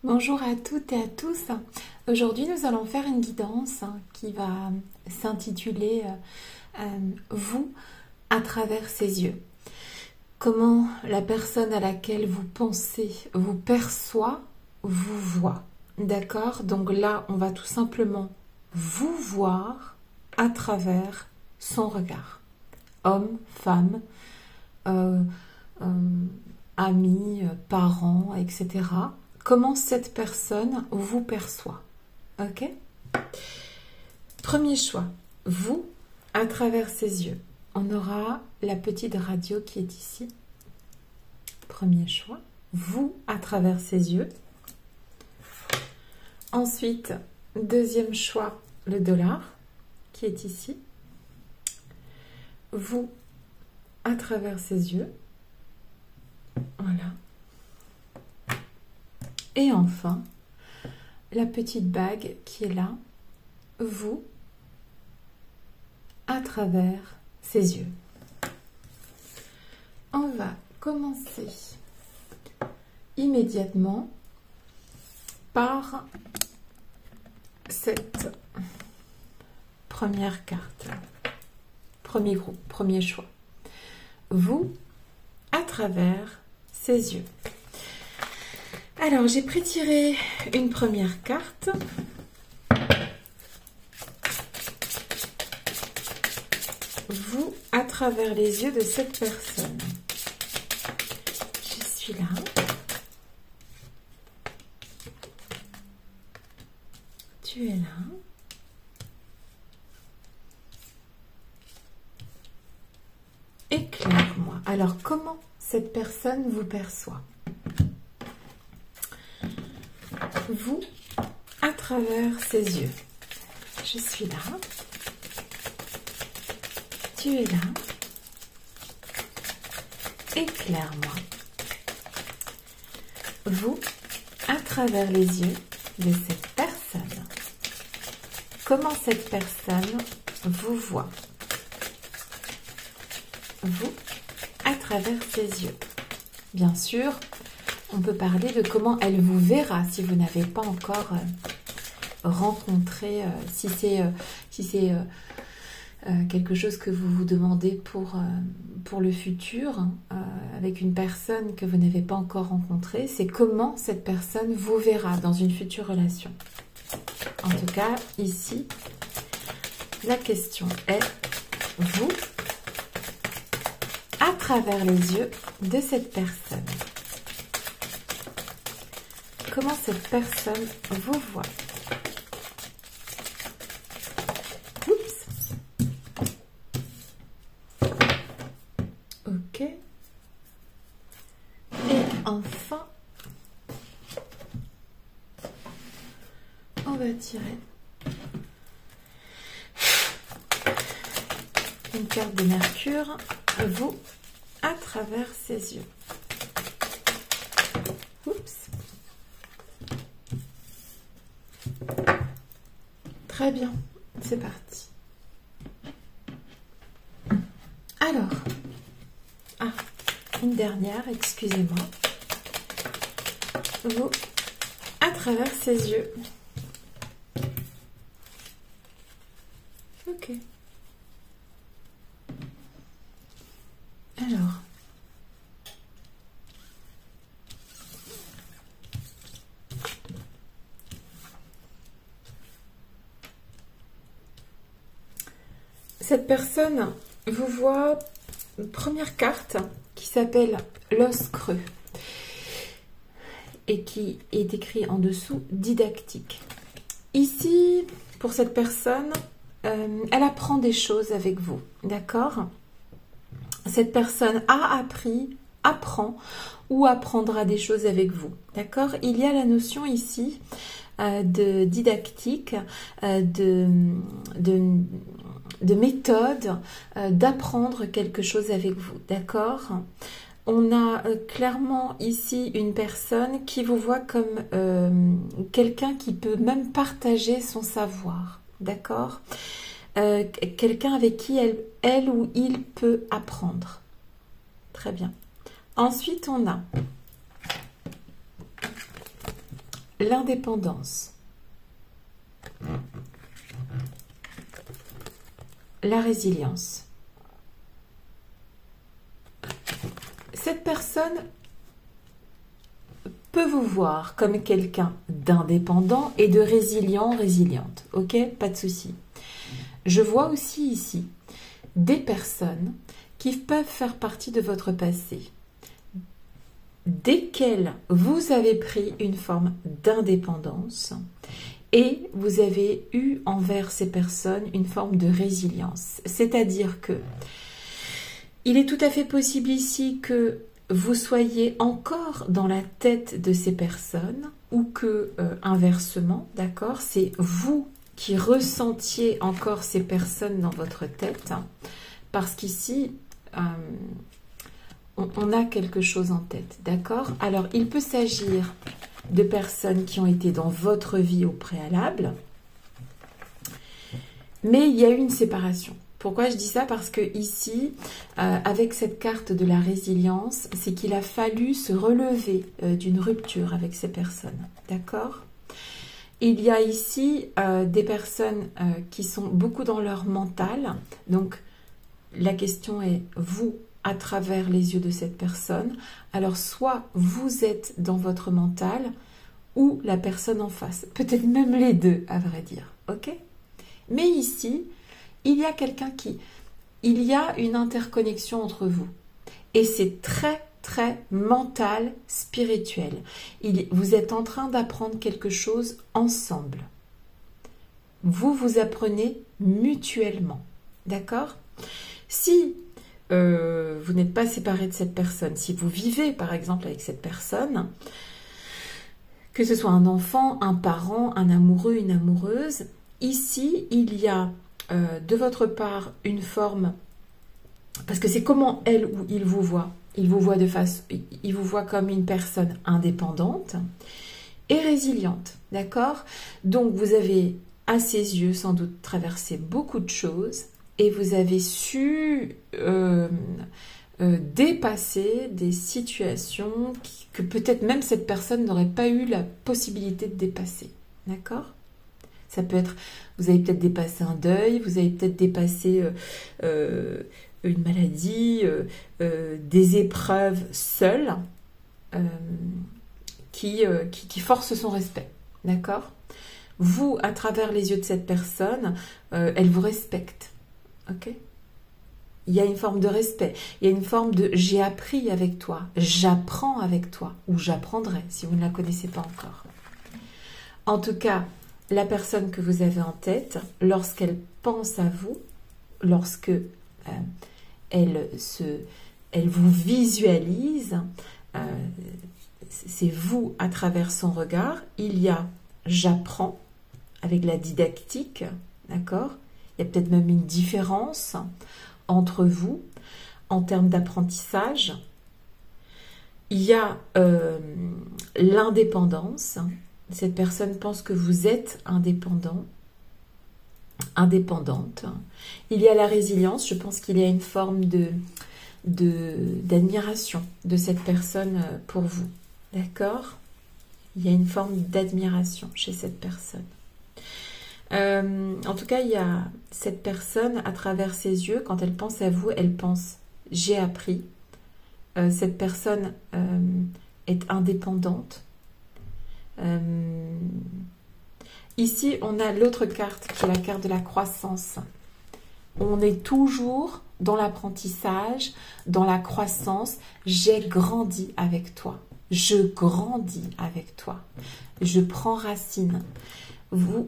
Bonjour à toutes et à tous. Aujourd'hui, nous allons faire une guidance qui va s'intituler Vous à travers ses yeux. Comment la personne à laquelle vous pensez vous perçoit, vous voit. D'accord? Donc là, on va tout simplement vous voir à travers son regard. Homme, femme, amis, parents, etc. Comment cette personne vous perçoit. Ok? Premier choix, vous à travers ses yeux. On aura la petite radio qui est ici. Premier choix, vous à travers ses yeux. Ensuite, deuxième choix, le dollar qui est ici. Vous à travers ses yeux. Voilà. Et enfin, la petite bague qui est là, vous, à travers ses yeux. On va commencer immédiatement par cette première carte. Premier groupe, premier choix. Vous, à travers ses yeux. Alors, j'ai prétiré une première carte. Vous, à travers les yeux de cette personne. Je suis là. Tu es là. Éclaire-moi. Alors, comment cette personne vous perçoit? Vous, à travers ses yeux. Je suis là. Tu es là. Éclaire-moi. Vous, à travers les yeux de cette personne. Comment cette personne vous voit? Vous, à travers ses yeux. Bien sûr, on peut parler de comment elle vous verra si vous n'avez pas encore rencontré, si c'est quelque chose que vous vous demandez pour le futur, avec une personne que vous n'avez pas encore rencontrée, c'est comment cette personne vous verra dans une future relation. En tout cas, ici, la question est, vous, à travers les yeux de cette personne. Comment cette personne vous voit? Oups. Ok. Et enfin, on va tirer une carte de Mercure. Vous, à travers ses yeux. Oups. Très bien, c'est parti. Alors, une dernière, excusez-moi. Vous, à travers ses yeux. Ok. Alors. Cette personne vous voit une première carte qui s'appelle l'os creux et qui est écrit en dessous didactique. Ici, pour cette personne, elle apprend des choses avec vous, d'accord? Cette personne a appris, apprend ou apprendra des choses avec vous, d'accord? Il y a la notion ici de didactique, de méthode, d'apprendre quelque chose avec vous, d'accord? On a clairement ici une personne qui vous voit comme quelqu'un qui peut même partager son savoir, d'accord? Quelqu'un avec qui elle ou il peut apprendre. Très bien. Ensuite, on a l'indépendance, la résilience. Cette personne peut vous voir comme quelqu'un d'indépendant et de résilient, résiliente. Ok, pas de souci. Je vois aussi ici des personnes qui peuvent faire partie de votre passé, desquelles vous avez pris une forme d'indépendance et vous avez eu envers ces personnes une forme de résilience. C'est-à-dire que il est tout à fait possible ici que vous soyez encore dans la tête de ces personnes ou que, inversement, d'accord, c'est vous qui ressentiez encore ces personnes dans votre tête, parce qu'ici, on a quelque chose en tête, d'accord? Alors, il peut s'agir de personnes qui ont été dans votre vie au préalable, mais il y a eu une séparation. Pourquoi je dis ça? Parce que ici, avec cette carte de la résilience, c'est qu'il a fallu se relever d'une rupture avec ces personnes, d'accord? Il y a ici des personnes qui sont beaucoup dans leur mental, donc la question est, vous, à travers les yeux de cette personne, alors soit vous êtes dans votre mental, ou la personne en face, peut-être même les deux, à vrai dire, ok? Mais ici, il y a quelqu'un il y a une interconnexion entre vous. Et c'est très, très mental, spirituel. Vous êtes en train d'apprendre quelque chose ensemble. Vous apprenez mutuellement. D'accord? Si vous n'êtes pas séparé de cette personne, si vous vivez par exemple avec cette personne, que ce soit un enfant, un parent, un amoureux, une amoureuse, ici, il y a de votre part une forme, parce que c'est comment elle ou il vous voit. Il vous voit comme une personne indépendante et résiliente, d'accord? Donc vous avez à ses yeux sans doute traversé beaucoup de choses et vous avez su dépasser des situations que peut-être même cette personne n'aurait pas eu la possibilité de dépasser, d'accord? Ça peut être, vous avez peut-être dépassé un deuil, vous avez peut-être dépassé une maladie, des épreuves seules qui forcent son respect, d'accord? Vous, à travers les yeux de cette personne, elle vous respecte, ok? Il y a une forme de respect, il y a une forme de « j'ai appris avec toi »,« j'apprends avec toi » ou « j'apprendrai » si vous ne la connaissez pas encore. En tout cas, la personne que vous avez en tête, lorsqu'elle pense à vous, lorsque elle vous visualise, c'est vous à travers son regard. Il y a « j'apprends » avec la didactique, d'accord? Il y a peut-être même une différence entre vous en termes d'apprentissage. Il y a l'indépendance. Cette personne pense que vous êtes indépendant, indépendante. Il y a la résilience. Je pense qu'il y a une forme d'admiration de cette personne pour vous. D'accord? Il y a une forme d'admiration chez cette personne. En tout cas, il y a cette personne, à travers ses yeux, quand elle pense à vous, elle pense « j'ai appris ». Cette personne est indépendante. Ici, on a l'autre carte qui est la carte de la croissance. On est toujours dans l'apprentissage, dans la croissance. J'ai grandi avec toi. Je grandis avec toi. Je prends racine. Vous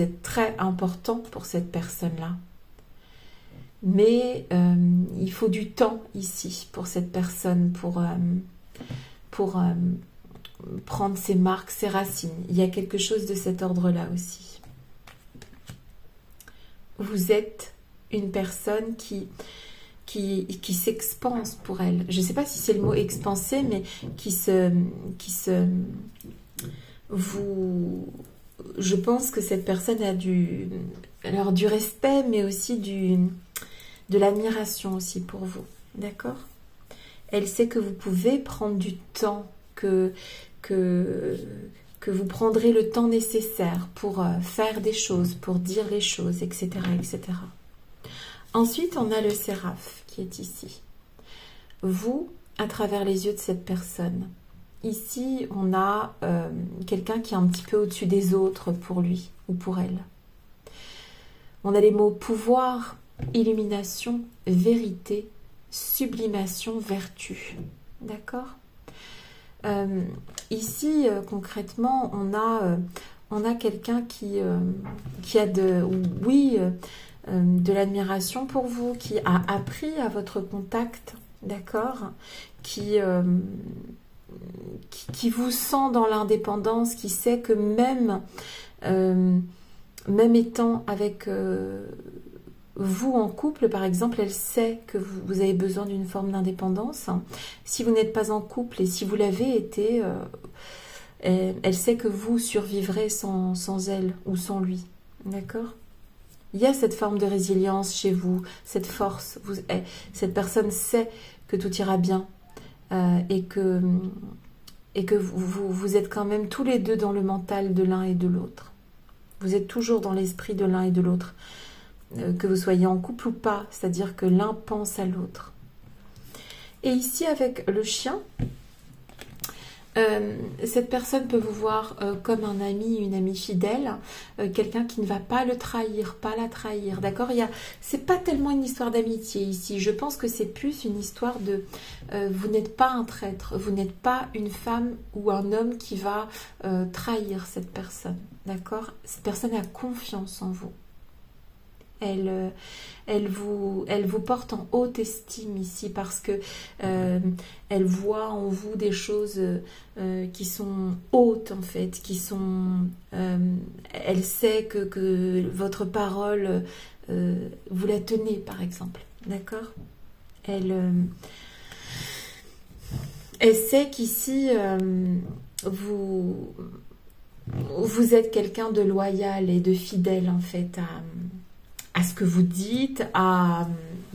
êtes très important pour cette personne-là. Mais il faut du temps ici pour cette personne, pour prendre ses marques, ses racines. Il y a quelque chose de cet ordre-là aussi. Vous êtes une personne qui s'expanse pour elle. Je ne sais pas si c'est le mot expanser, mais je pense que cette personne a du respect, mais aussi de l'admiration aussi pour vous. D'accord? Elle sait que vous pouvez prendre du temps, que que vous prendrez le temps nécessaire pour faire des choses, pour dire les choses, etc., etc. Ensuite, on a le séraphe qui est ici. Vous, à travers les yeux de cette personne. Ici, on a quelqu'un qui est un petit peu au-dessus des autres pour lui ou pour elle. On a les mots pouvoir, illumination, vérité, sublimation, vertu. D'accord ? Ici, concrètement, on a quelqu'un qui a de l'admiration pour vous, qui a appris à votre contact, d'accord, qui vous sent dans l'indépendance, qui sait que même étant avec vous en couple, par exemple, elle sait que vous avez besoin d'une forme d'indépendance. Si vous n'êtes pas en couple et si vous l'avez été, elle sait que vous survivrez sans elle ou sans lui. D'accord ? Il y a cette forme de résilience chez vous, cette force. Cette personne sait que tout ira bien et que vous êtes quand même tous les deux dans le mental de l'un et de l'autre. Vous êtes toujours dans l'esprit de l'un et de l'autre. Que vous soyez en couple ou pas, c'est-à-dire que l'un pense à l'autre. Et ici, avec le chien, cette personne peut vous voir comme un ami, une amie fidèle, quelqu'un qui ne va pas le trahir, pas la trahir, d'accord ? C'est pas tellement une histoire d'amitié ici, je pense que c'est plus une histoire de vous n'êtes pas un traître, vous n'êtes pas une femme ou un homme qui va trahir cette personne, d'accord ? Cette personne a confiance en vous. Elle vous porte en haute estime ici parce que elle voit en vous des choses qui sont hautes en fait, qui sont. Elle sait que votre parole vous la tenez par exemple, d'accord ? Elle sait qu'ici vous êtes quelqu'un de loyal et de fidèle en fait à ce que vous dites,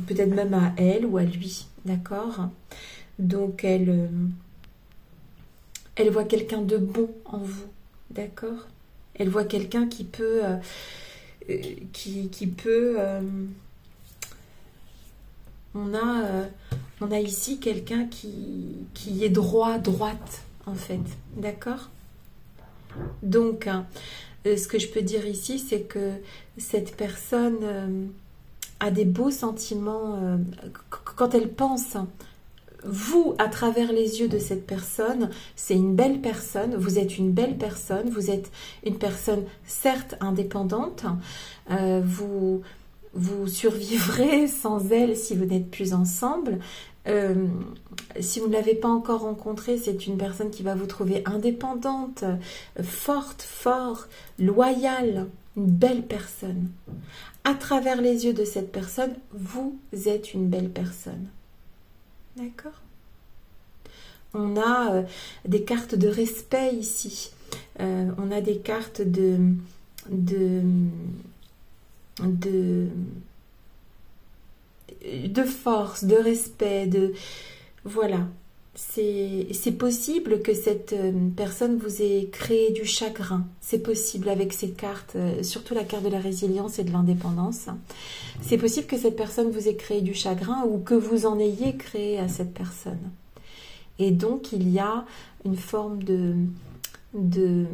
peut-être même à elle ou à lui, d'accord ? Donc elle voit quelqu'un de bon en vous, d'accord ? Elle voit quelqu'un qui peut on a ici quelqu'un qui est droite en fait, d'accord ? Donc ce que je peux dire ici, c'est que cette personne a des beaux sentiments quand elle pense. Vous, à travers les yeux de cette personne, c'est une belle personne, vous êtes une belle personne, vous êtes une personne certes indépendante, vous survivrez sans elle si vous n'êtes plus ensemble. Si vous ne l'avez pas encore rencontrée, c'est une personne qui va vous trouver indépendante, forte, loyale, une belle personne. À travers les yeux de cette personne, vous êtes une belle personne. D'accord ? On a des cartes de respect ici. On a des cartes de force, de respect, voilà. C'est possible que cette personne vous ait créé du chagrin. C'est possible avec ces cartes, surtout la carte de la résilience et de l'indépendance. C'est possible que cette personne vous ait créé du chagrin ou que vous en ayez créé à cette personne. Et donc, il y a une forme de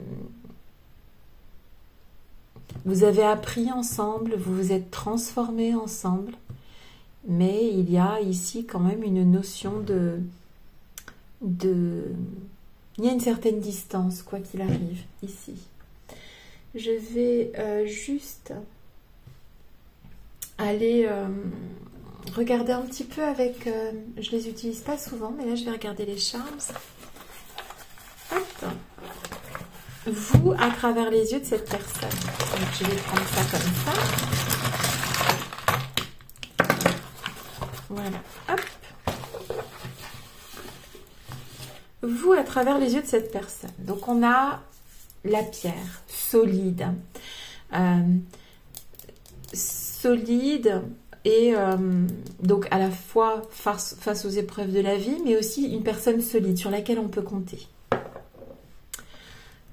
vous avez appris ensemble, vous vous êtes transformés ensemble, mais il y a ici quand même une notion il y a une certaine distance, quoi qu'il arrive, ici. Je vais juste aller regarder un petit peu avec... je les utilise pas souvent, mais là, je vais regarder les charms. Hop. Vous, à travers les yeux de cette personne. Donc, je vais prendre ça comme ça. Voilà. Hop. Vous, à travers les yeux de cette personne. Donc, on a la pierre, solide. Solide et donc à la fois face aux épreuves de la vie, mais aussi une personne solide sur laquelle on peut compter.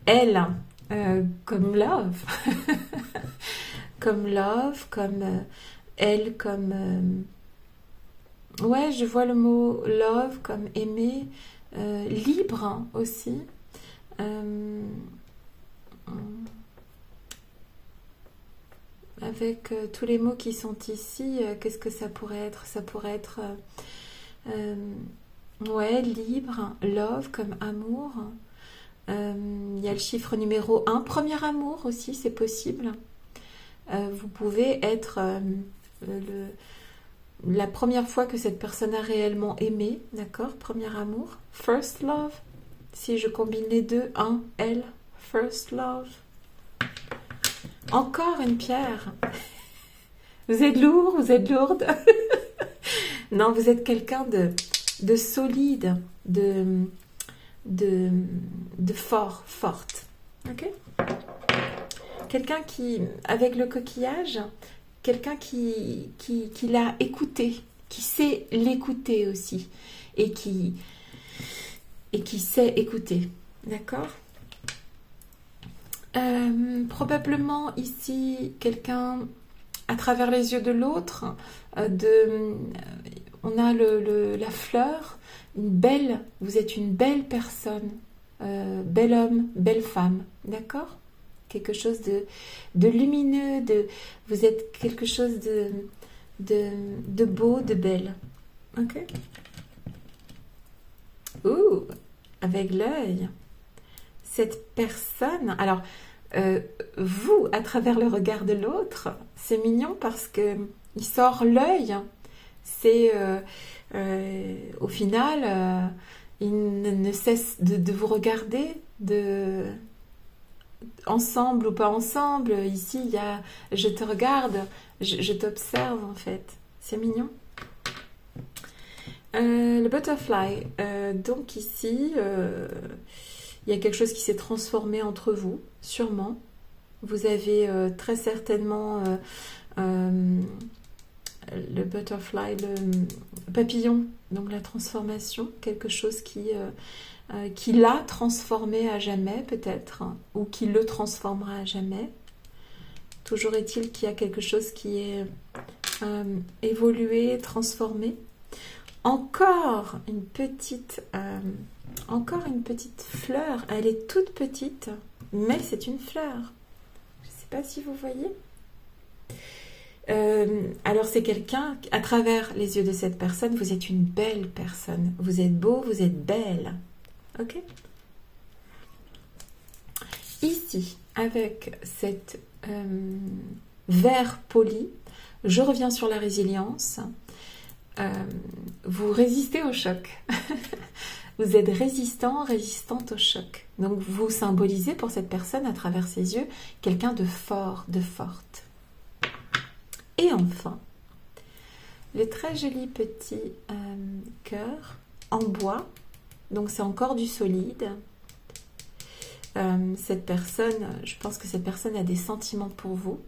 elle, comme love. Comme love, comme elle, comme... ouais, je vois le mot love comme aimer, libre hein, aussi. Avec tous les mots qui sont ici, qu'est-ce que ça pourrait être? Ça pourrait être ouais, libre, love comme amour. Il y a le chiffre numéro 1, premier amour aussi, c'est possible. Vous pouvez être la première fois que cette personne a réellement aimé, d'accord? Premier amour, first love. Si je combine les deux, un, elle, first love. Encore une pierre. Vous êtes lourd, vous êtes lourde. Non, vous êtes quelqu'un de solide, de fort, forte. Ok? Quelqu'un qui, avec le coquillage, quelqu'un qui l'a écouté, qui sait l'écouter aussi, et qui sait écouter. D'accord? Probablement ici, quelqu'un, à travers les yeux de l'autre, on a la fleur, vous êtes une belle personne, bel homme, belle femme, d'accord? Quelque chose de lumineux, vous êtes quelque chose de beau, de belle. Ok? Ouh, avec l'œil. Cette personne, alors, vous, à travers le regard de l'autre, c'est mignon parce que il sort l'œil. C'est, au final, il ne cesse de vous regarder, ensemble ou pas ensemble. Ici, il y a je te regarde, je t'observe en fait. C'est mignon. Le butterfly. Donc ici, il y a quelque chose qui s'est transformé entre vous, sûrement. Vous avez très certainement le butterfly, le papillon, donc la transformation, quelque chose qui l'a transformé à jamais peut-être, ou qui le transformera à jamais. Toujours est-il qu'il y a quelque chose qui est évolué, transformé. Encore une petite fleur. Elle est toute petite, mais c'est une fleur. Je ne sais pas si vous voyez. Alors c'est quelqu'un, à travers les yeux de cette personne, vous êtes une belle personne. Vous êtes beau, vous êtes belle. Ok? Ici, avec cette vert poli, je reviens sur la résilience. Vous résistez au choc. Vous êtes résistant, résistante au choc. Donc vous symbolisez pour cette personne, à travers ses yeux, quelqu'un de fort, de forte. Et enfin, le très joli petit cœur en bois. Donc c'est encore du solide. Cette personne, je pense que cette personne a des sentiments pour vous.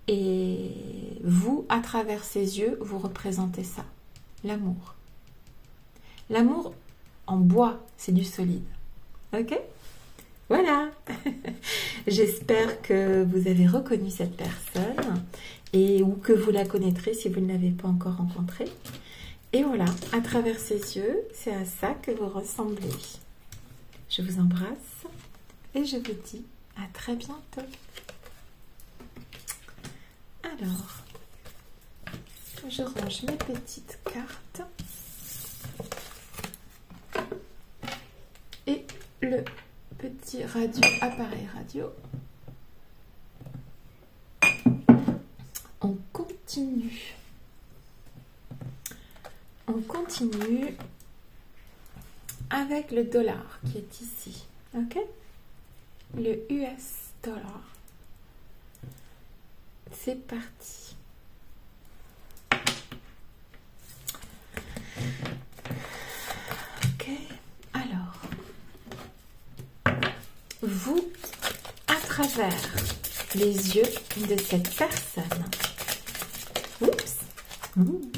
Et vous, à travers ses yeux, vous représentez ça. L'amour. L'amour en bois, c'est du solide. Ok? Voilà. J'espère que vous avez reconnu cette personne ou que vous la connaîtrez si vous ne l'avez pas encore rencontrée. Et voilà, à travers ses yeux, c'est à ça que vous ressemblez. Je vous embrasse et je vous dis à très bientôt. Alors, je range mes petites cartes et le petit appareil radio. On continue. On continue avec le dollar qui est ici. Ok? Le US dollar. C'est parti. Ok. Alors, vous, à travers les yeux de cette personne, vous,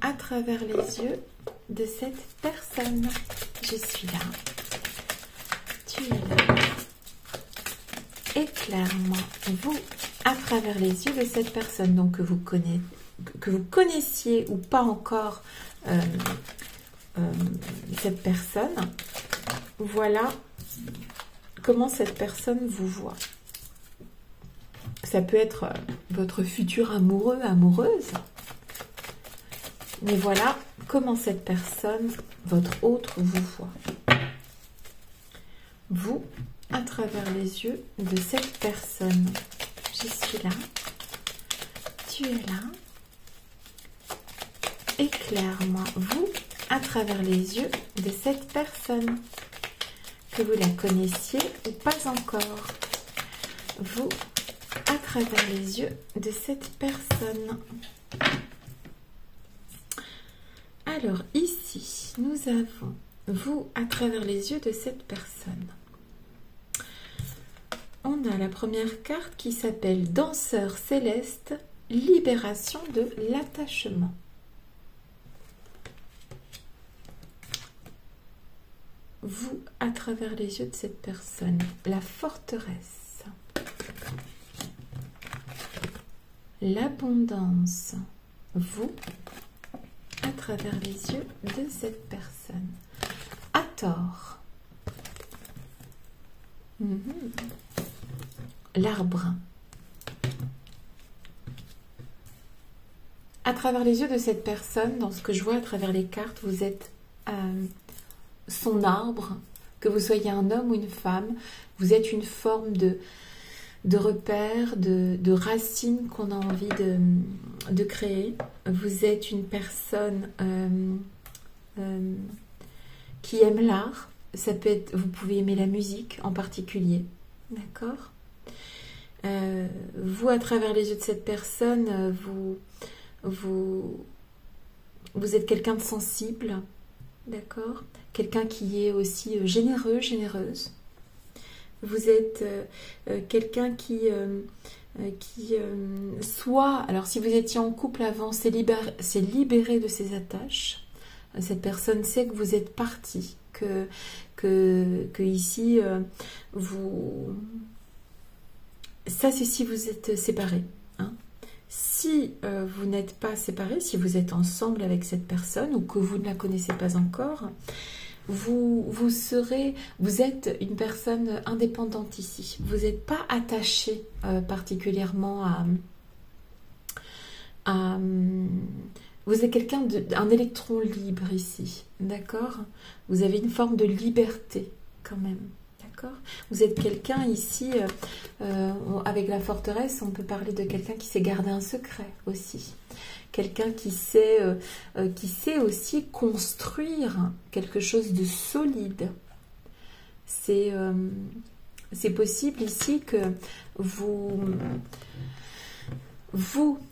à travers les yeux de cette personne, je suis là. Tu es là. Éclaire-moi, vous, à travers les yeux de cette personne, donc que vous connaissiez ou pas encore cette personne. Voilà comment cette personne vous voit. Ça peut être votre futur amoureux, amoureuse. Mais voilà comment cette personne, votre autre, vous voit. Vous, à travers les yeux de cette personne. Je suis là. Tu es là. Éclaire-moi, vous, à travers les yeux de cette personne. Que vous la connaissiez ou pas encore. Vous, à travers les yeux de cette personne. Alors ici, nous avons vous à travers les yeux de cette personne. On a la première carte qui s'appelle Danseur céleste, libération de l'attachement. Vous à travers les yeux de cette personne, la forteresse, l'abondance. Vous à travers les yeux de cette personne. À tort. L'arbre. À travers les yeux de cette personne, dans ce que je vois à travers les cartes, vous êtes son arbre, que vous soyez un homme ou une femme, vous êtes une forme de repère, de racine qu'on a envie de créer. Vous êtes une personne qui aime l'art. Ça peut être, vous pouvez aimer la musique en particulier, d'accord. Vous, à travers les yeux de cette personne, vous êtes quelqu'un de sensible, d'accord. Quelqu'un qui est aussi généreux, généreuse. Vous êtes quelqu'un qui soit, alors si vous étiez en couple avant, s'est libéré de ses attaches. Cette personne sait que vous êtes parti, que ici, ça c'est si vous êtes séparés. Hein. Si vous n'êtes pas séparés, si vous êtes ensemble avec cette personne ou que vous ne la connaissez pas encore, vous êtes une personne indépendante ici. Vous n'êtes pas attaché particulièrement à vous êtes quelqu'un un électron libre ici, d'accord. Vous avez une forme de liberté quand même, d'accord. Vous êtes quelqu'un ici, avec la forteresse, on peut parler de quelqu'un qui sait garder un secret aussi. Quelqu'un qui sait aussi construire quelque chose de solide. C'est possible ici que vous,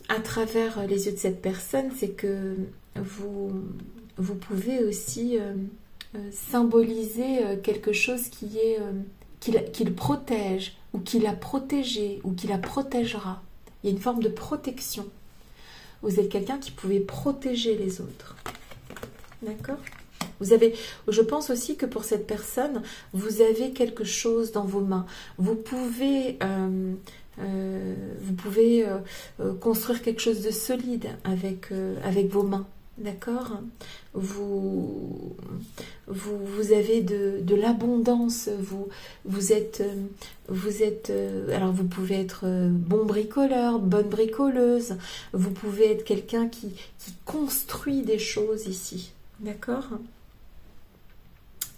à travers les yeux de cette personne, c'est que vous pouvez aussi symboliser quelque chose qui le protège, ou qui l'a protégé, ou qui la protégera. Il y a une forme de protection. Vous êtes quelqu'un qui pouvait protéger les autres. D'accord ? Je pense aussi que pour cette personne, vous avez quelque chose dans vos mains. Vous pouvez construire quelque chose de solide avec vos mains. D'accord ? Vous avez de l'abondance. Alors vous pouvez être bon bricoleur, bonne bricoleuse. Vous pouvez être quelqu'un qui construit des choses ici. D'accord ?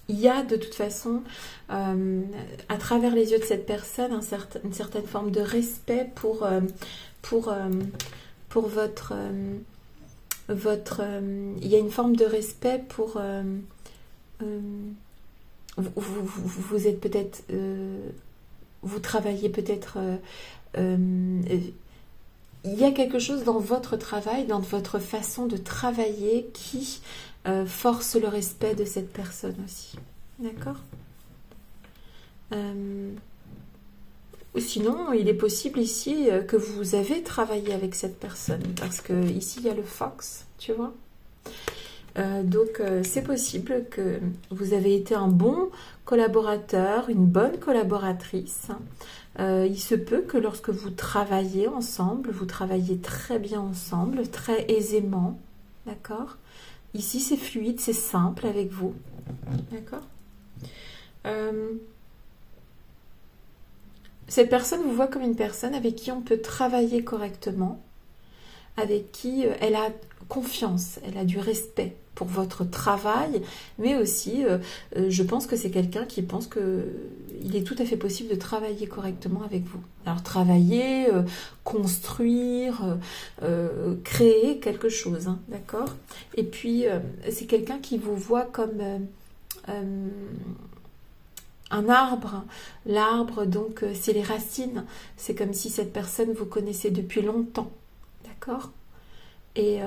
Il y a de toute façon, à travers les yeux de cette personne, une certaine forme de respect pour votre... il y a une forme de respect pour... vous êtes peut-être... vous travaillez peut-être... il y a quelque chose dans votre travail, dans votre façon de travailler qui... force le respect de cette personne aussi. D'accord ? Sinon, il est possible ici que vous avez travaillé avec cette personne. Parce que ici, il y a le fox, tu vois. Donc, c'est possible que vous avez été un bon collaborateur, une bonne collaboratrice. Il se peut que lorsque vous travaillez ensemble, vous travaillez très bien ensemble, très aisément. D'accord? Ici, c'est fluide, c'est simple avec vous. D'accord? Cette personne vous voit comme une personne avec qui on peut travailler correctement, avec qui elle a confiance, elle a du respect pour votre travail, mais aussi, je pense que c'est quelqu'un qui pense qu'il est tout à fait possible de travailler correctement avec vous. Alors, travailler, construire, créer quelque chose, hein, d'accord? Et puis, c'est quelqu'un qui vous voit comme un arbre. L'arbre, donc, c'est les racines. C'est comme si cette personne vous connaissait depuis longtemps. D'accord? Et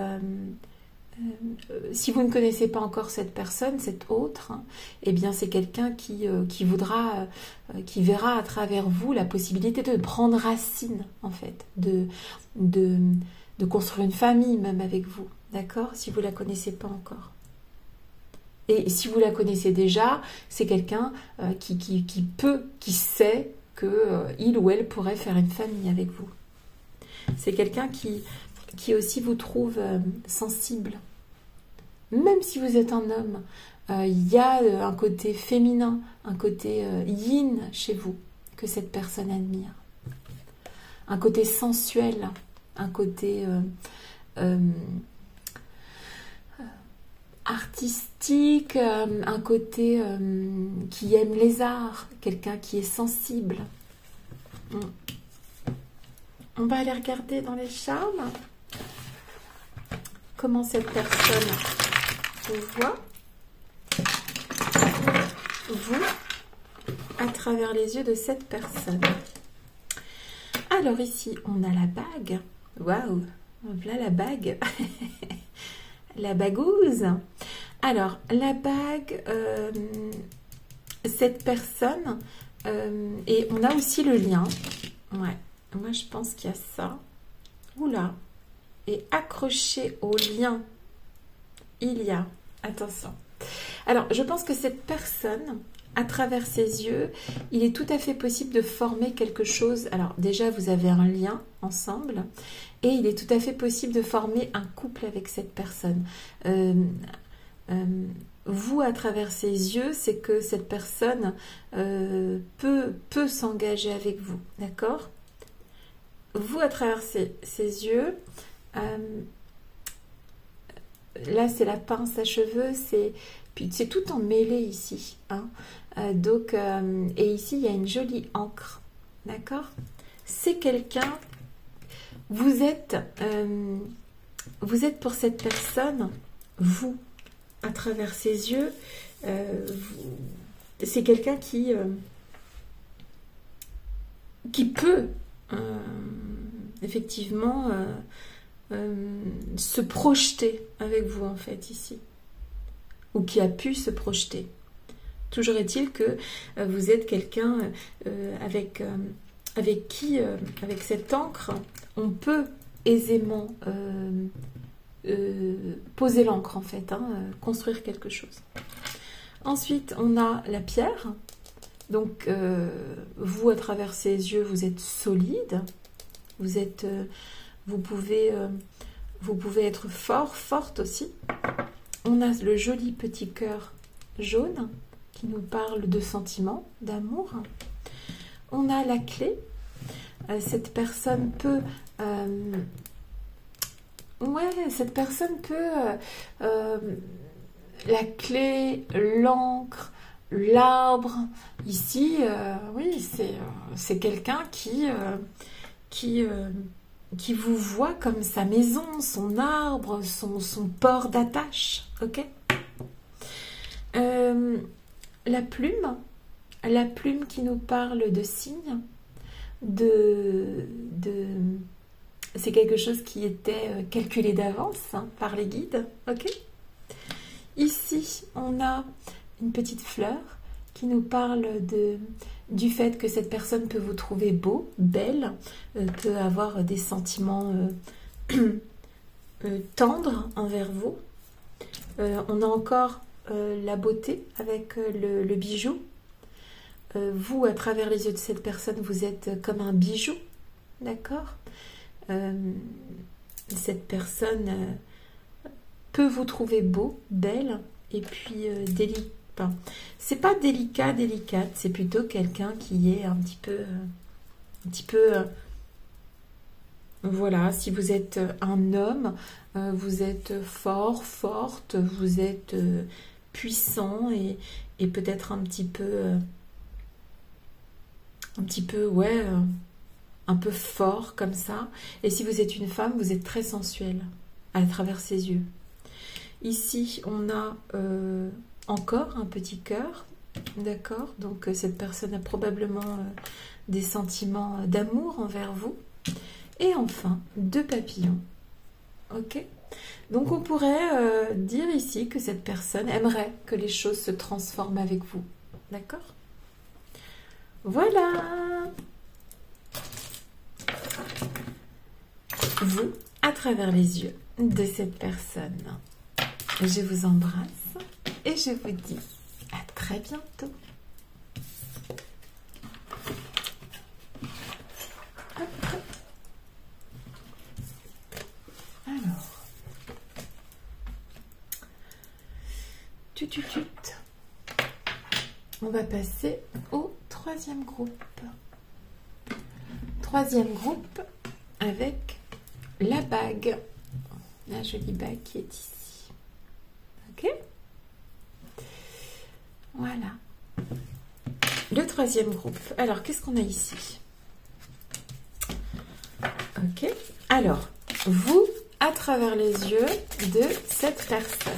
si vous ne connaissez pas encore cette personne, cette autre, hein, eh bien c'est quelqu'un qui voudra, qui verra à travers vous la possibilité de prendre racine, en fait, de construire une famille même avec vous. D'accord? Si vous ne la connaissez pas encore. Et si vous la connaissez déjà, c'est quelqu'un qui sait qu'il ou elle pourrait faire une famille avec vous. C'est quelqu'un qui aussi vous trouve sensible. Même si vous êtes un homme, il y a un côté féminin, un côté yin chez vous que cette personne admire. Un côté sensuel, un côté artistique, un côté qui aime les arts, quelqu'un qui est sensible. On va aller regarder dans les charmes comment cette personne vous voit, vous, à travers les yeux de cette personne. Alors ici, on a la bague. Waouh, voilà la bague. La bagouze. Alors, la bague, cette personne, et on a aussi le lien. Ouais, moi je pense qu'il y a ça. Oula. Et accroché au lien, il y a, attention. Alors, je pense que cette personne, à travers ses yeux, il est tout à fait possible de former quelque chose. Alors, déjà, vous avez un lien ensemble, et il est tout à fait possible de former un couple avec cette personne. Vous, à travers ses yeux, c'est que cette personne peut s'engager avec vous, d'accord? Vous, à travers ses yeux, là, c'est la pince à cheveux, c'est tout emmêlé ici, hein. Donc, et ici, il y a une jolie encre, d'accord? C'est quelqu'un, vous êtes pour cette personne, vous, à travers ses yeux, c'est quelqu'un qui peut effectivement se projeter avec vous, en fait, ici, ou qui a pu se projeter. Toujours est-il que vous êtes quelqu'un avec qui, avec cette encre, on peut aisément poser l'encre, en fait, hein, construire quelque chose. Ensuite, on a la pierre. Donc, vous, à travers ses yeux, vous êtes solide. Vous pouvez être fort, forte aussi. On a le joli petit cœur jaune qui nous parle de sentiments, d'amour. On a la clé. Cette personne peut... cette personne peut... la clé, l'encre, l'arbre. Ici, oui, c'est quelqu'un qui vous voit comme sa maison, son arbre, son port d'attache. Ok? La plume qui nous parle de signes, c'est quelque chose qui était calculé d'avance, hein, par les guides. Ok? Ici, on a une petite fleur qui nous parle du fait que cette personne peut vous trouver beau, belle, peut avoir des sentiments tendres envers vous. On a encore la beauté avec le bijou. Vous, à travers les yeux de cette personne, vous êtes comme un bijou, d'accord? Cette personne peut vous trouver beau, belle, et puis délicat. Enfin, c'est pas délicat, délicate, c'est plutôt quelqu'un qui est un petit peu, voilà, si vous êtes un homme, vous êtes fort, forte, vous êtes puissant et peut-être un petit peu, ouais, un peu fort comme ça. Et si vous êtes une femme, vous êtes très sensuelle à travers ses yeux. Ici, on a encore un petit cœur, d'accord? Donc cette personne a probablement des sentiments d'amour envers vous. Et enfin, 2 papillons, ok? Donc on pourrait dire ici que cette personne aimerait que les choses se transforment avec vous, d'accord? Voilà! Vous, à travers les yeux de cette personne, je vous embrasse et je vous dis à très bientôt. Hop. Alors, on va passer au 3e groupe. 3e groupe avec la bague, la jolie bague qui est ici. Ok? Voilà. Le 3e groupe. Alors, qu'est-ce qu'on a ici? Ok. Alors, vous, à travers les yeux de cette personne.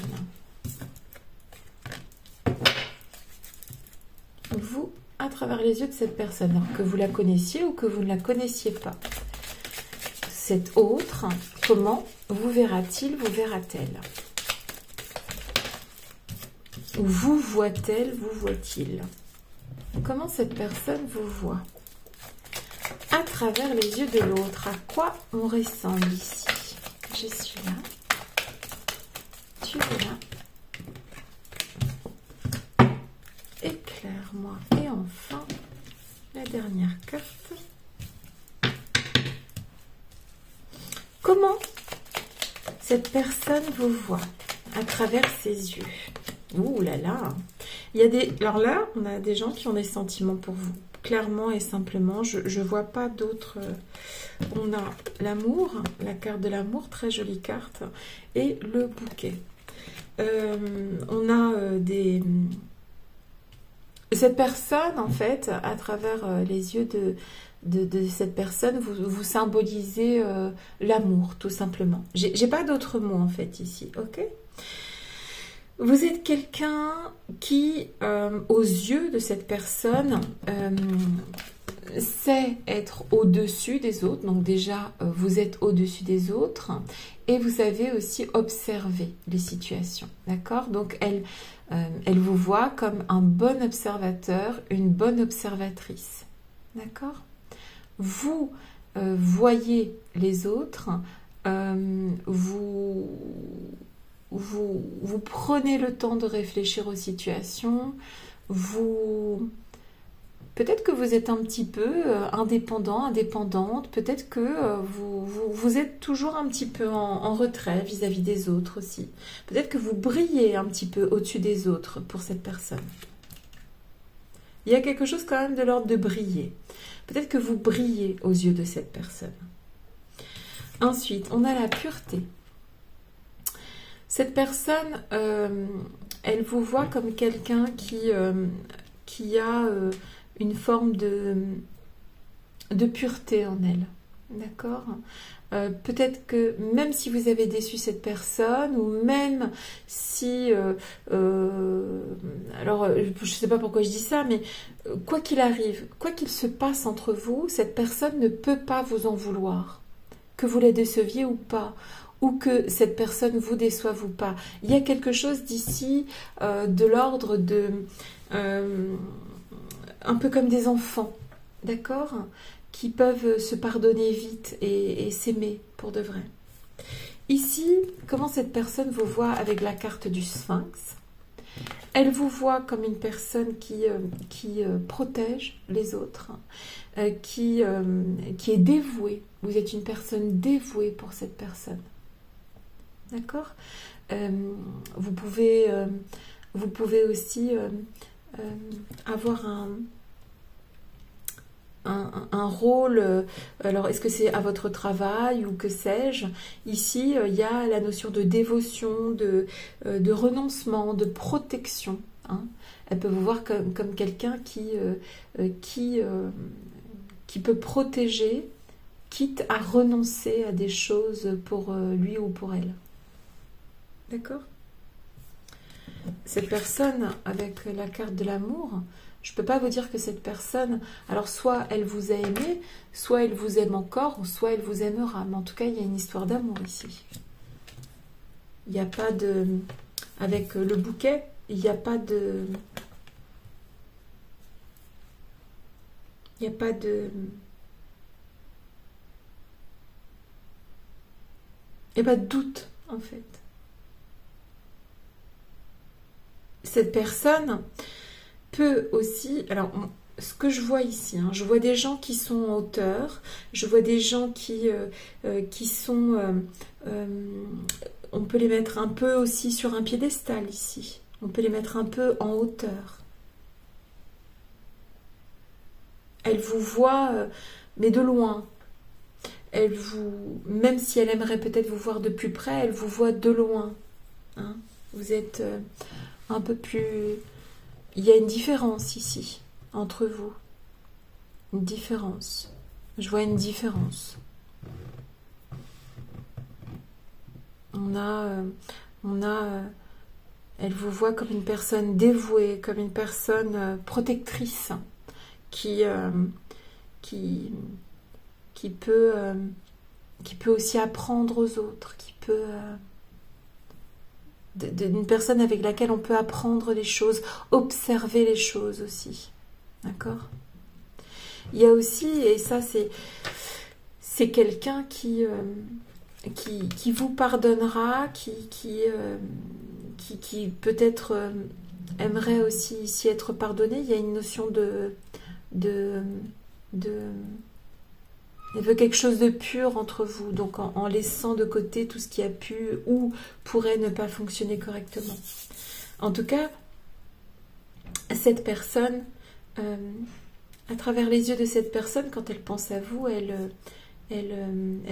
Vous, à travers les yeux de cette personne, alors que vous la connaissiez ou que vous ne la connaissiez pas. Cette autre, comment vous verra-t-il, vous verra-t-elle? Vous voit-elle, vous voit-il? Comment cette personne vous voit? À travers les yeux de l'autre, à quoi on ressemble ici? Je suis là. Tu es là. Éclaire-moi. Et enfin, la dernière carte. Comment cette personne vous voit à travers ses yeux? Ouh là là. Il y a des... Alors là, on a des gens qui ont des sentiments pour vous. Clairement et simplement, je ne vois pas d'autres. On a l'amour, la carte de l'amour, très jolie carte, et le bouquet. On a des... Cette personne, en fait, à travers les yeux de cette personne, vous symbolisez l'amour, tout simplement. J'ai pas d'autres mots, en fait, ici, ok? Vous êtes quelqu'un qui, aux yeux de cette personne, sait être au-dessus des autres. Donc déjà, vous êtes au-dessus des autres. Et vous savez aussi observer les situations. D'accord? Donc, elle vous voit comme un bon observateur, une bonne observatrice. D'accord? Vous voyez les autres, vous prenez le temps de réfléchir aux situations, peut-être que vous êtes un petit peu indépendant, indépendante, peut-être que vous êtes toujours un petit peu en retrait vis-à-vis des autres aussi. Peut-être que vous brillez un petit peu au-dessus des autres pour cette personne. Il y a quelque chose quand même de l'ordre de briller. Peut-être que vous brillez aux yeux de cette personne. Ensuite, on a la pureté. Cette personne, elle vous voit comme quelqu'un qui a une forme de pureté en elle. D'accord? Peut-être que même si vous avez déçu cette personne, ou même si... alors, je ne sais pas pourquoi je dis ça, mais quoi qu'il arrive, quoi qu'il se passe entre vous, cette personne ne peut pas vous en vouloir. Que vous la déceviez ou pas, ou que cette personne vous déçoive ou pas. Il y a quelque chose d'ici de l'ordre de... un peu comme des enfants, d'accord? Qui peuvent se pardonner vite et s'aimer pour de vrai. Ici, comment cette personne vous voit avec la carte du Sphinx? Elle vous voit comme une personne qui protège les autres, qui est dévouée. Vous êtes une personne dévouée pour cette personne. D'accord? Vous pouvez aussi avoir un rôle, alors est-ce que c'est à votre travail ou que sais-je? Ici, il y a la notion de dévotion, de renoncement, de protection. Hein. Elle peut vous voir comme quelqu'un qui peut protéger, quitte à renoncer à des choses pour lui ou pour elle. D'accord? Cette personne, avec la carte de l'amour, je ne peux pas vous dire que cette personne, alors soit elle vous a aimé, soit elle vous aime encore, ou soit elle vous aimera. Mais en tout cas, il y a une histoire d'amour ici. Il n'y a pas de... Avec le bouquet, il n'y a pas de... Il n'y a pas de... Il n'y a pas de doute, en fait. Cette personne peut aussi... Alors, ce que je vois ici, hein, je vois des gens qui sont en hauteur, je vois des gens qui sont... on peut les mettre un peu aussi sur un piédestal ici. On peut les mettre un peu en hauteur. Elle vous voit, mais de loin. Elle vous, même si elle aimerait peut-être vous voir de plus près, elle vous voit de loin. Hein. Vous êtes un peu plus... Il y a une différence ici, entre vous. Une différence. Je vois une différence. Elle vous voit comme une personne dévouée, comme une personne protectrice, qui peut aussi apprendre aux autres, d'une personne avec laquelle on peut apprendre les choses, observer les choses aussi. D'accord? Il y a aussi, et ça c'est quelqu'un qui vous pardonnera, qui peut-être aimerait aussi ici être pardonné. Il y a une notion il veut quelque chose de pur entre vous, donc en laissant de côté tout ce qui a pu ou pourrait ne pas fonctionner correctement. En tout cas, cette personne, à travers les yeux de cette personne, quand elle pense à vous, elle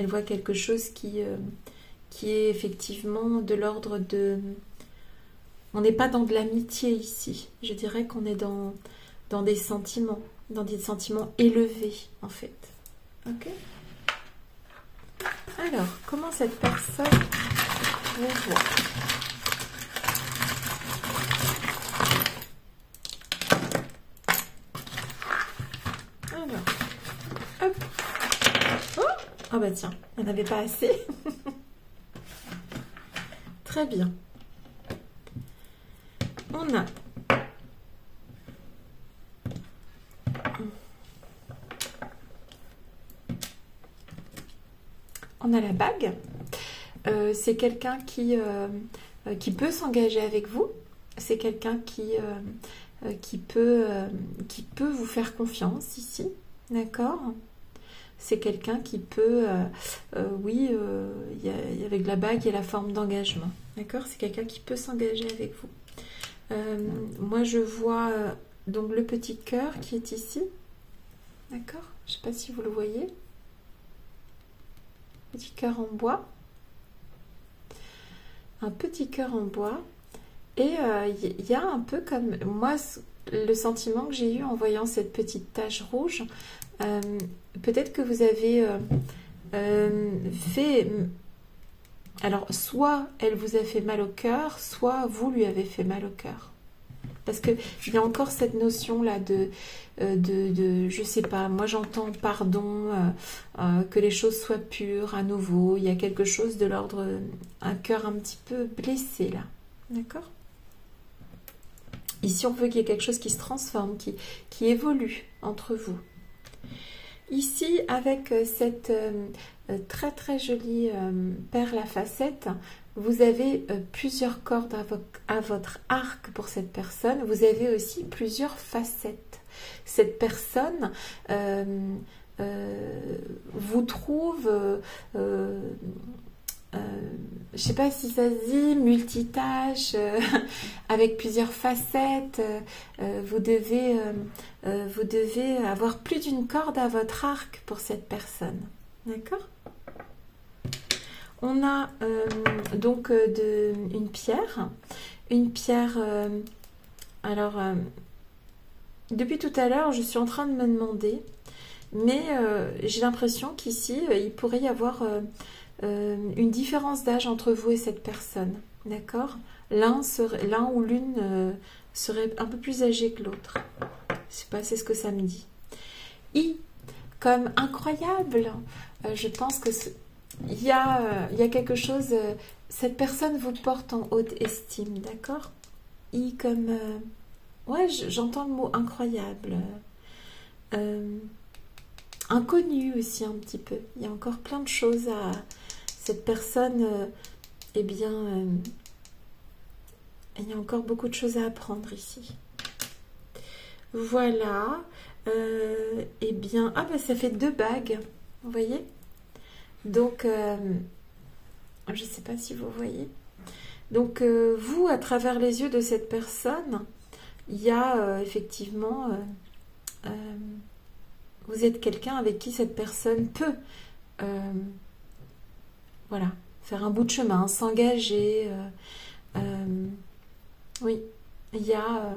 voit quelque chose qui est effectivement de l'ordre de... On n'est pas dans de l'amitié ici. Je dirais qu'on est dans des sentiments élevés, en fait. Ok? Alors, comment cette personne vous voit? Alors, hop. Oh, ah bah tiens, il n'y en avait pas assez. Très bien. On a la bague. C'est quelqu'un qui peut s'engager avec vous. C'est quelqu'un qui peut vous faire confiance ici. D'accord? C'est quelqu'un qui peut... oui, avec la bague, il y a la forme d'engagement. D'accord? C'est quelqu'un qui peut s'engager avec vous. Moi, je vois donc le petit cœur qui est ici. D'accord? Je ne sais pas si vous le voyez. Petit cœur en bois. Un petit cœur en bois. Et il y a un peu comme... Moi, le sentiment que j'ai eu en voyant cette petite tache rouge, peut-être que vous avez fait... Alors, soit elle vous a fait mal au cœur, soit vous lui avez fait mal au cœur. Parce qu'il y a encore cette notion-là de je sais pas, moi j'entends pardon, que les choses soient pures à nouveau. Il y a quelque chose de l'ordre, un cœur un petit peu blessé là. D'accord? Ici, on veut qu'il y ait quelque chose qui se transforme, qui évolue entre vous. ici, avec cette très très jolie perle à facettes, vous avez plusieurs cordes à votre arc pour cette personne. Vous avez aussi plusieurs facettes. Cette personne vous trouve, je sais pas si ça se dit, multitâche, avec plusieurs facettes. Vous devez avoir plus d'une corde à votre arc pour cette personne. D'accord? On a donc une pierre. Une pierre... alors, depuis tout à l'heure, je suis en train de me demander, mais j'ai l'impression qu'ici, il pourrait y avoir une différence d'âge entre vous et cette personne. D'accord? L'un ou l'une serait un peu plus âgé que l'autre. Je sais pas, c'est ce que ça me dit. I, comme incroyable. Je pense que il y a quelque chose, cette personne vous porte en haute estime, d'accord? I comme, ouais, j'entends le mot incroyable, inconnu aussi un petit peu. Il y a encore plein de choses à cette personne, eh bien, il y a encore beaucoup de choses à apprendre ici. Voilà, eh bien, ah bah ça fait 2 bagues, vous voyez? Donc, je ne sais pas si vous voyez. Donc, vous, à travers les yeux de cette personne, il y a effectivement, vous êtes quelqu'un avec qui cette personne peut, voilà, faire un bout de chemin, s'engager. Oui, il y a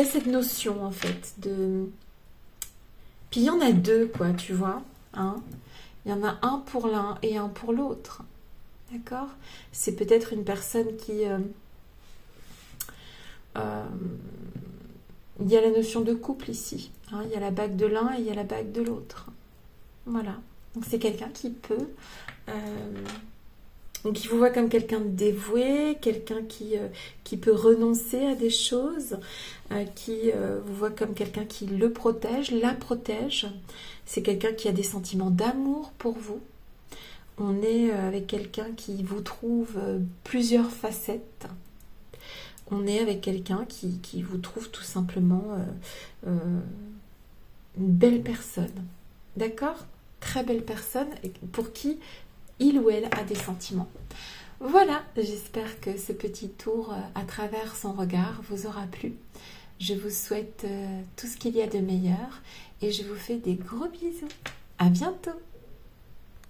cette notion, en fait, de... Puis, il y en a 2, quoi, tu vois, hein. Il y en a un pour l'un et un pour l'autre. D'accord? C'est peut-être une personne qui... il y a la notion de couple ici. Hein, il y a la bague de l'un et il y a la bague de l'autre. Voilà. Donc c'est quelqu'un qui peut... donc il vous voit comme quelqu'un de dévoué, quelqu'un qui peut renoncer à des choses, qui vous voit comme quelqu'un qui le protège, la protège. C'est quelqu'un qui a des sentiments d'amour pour vous. On est avec quelqu'un qui vous trouve plusieurs facettes. On est avec quelqu'un qui vous trouve tout simplement une belle personne. D'accord? Très belle personne pour qui il ou elle a des sentiments. Voilà, j'espère que ce petit tour à travers son regard vous aura plu. Je vous souhaite tout ce qu'il y a de meilleur et je vous fais des gros bisous. À bientôt!